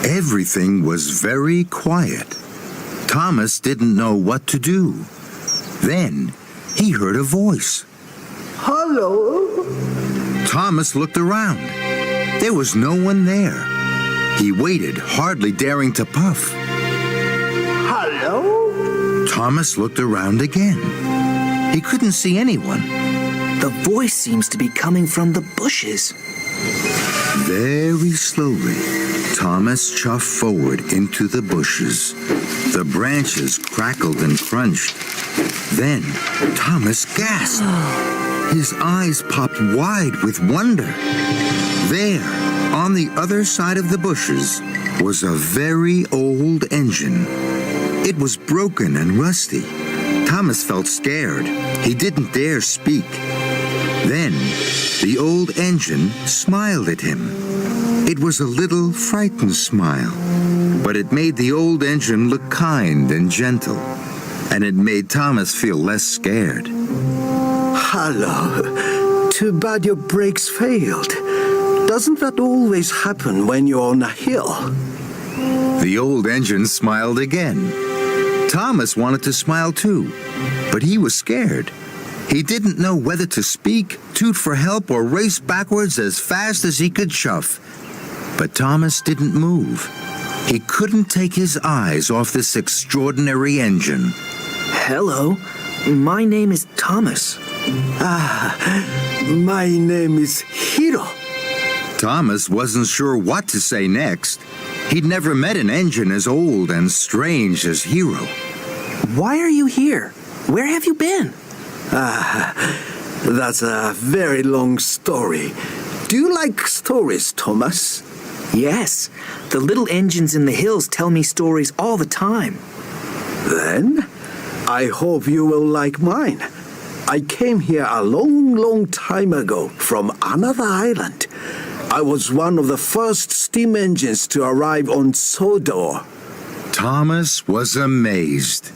Everything was very quiet. Thomas didn't know what to do. Then he heard a voice. Hello? Thomas looked around. There was no one there. He waited, hardly daring to puff. Hello? Thomas looked around again. He couldn't see anyone. The voice seems to be coming from the bushes. Very slowly, Thomas chuffed forward into the bushes. The branches crackled and crunched. Then Thomas gasped. His eyes popped wide with wonder. There, on the other side of the bushes, was a very old engine. It was broken and rusty. Thomas felt scared. He didn't dare speak. Then, the old engine smiled at him. It was a little frightened smile, but it made the old engine look kind and gentle, and it made Thomas feel less scared. Hello. Too bad your brakes failed. Doesn't that always happen when you're on a hill? The old engine smiled again. Thomas wanted to smile too, but he was scared. He didn't know whether to speak, toot for help, or race backwards as fast as he could chuff. But Thomas didn't move. He couldn't take his eyes off this extraordinary engine. Hello, my name is Thomas. My name is Hiro. Thomas wasn't sure what to say next. He'd never met an engine as old and strange as Hiro. Why are you here? Where have you been? That's a very long story. Do you like stories, Thomas? Yes, the little engines in the hills tell me stories all the time. Then, I hope you will like mine. I came here a long time ago from another island. I was one of the first steam engines to arrive on Sodor. Thomas was amazed.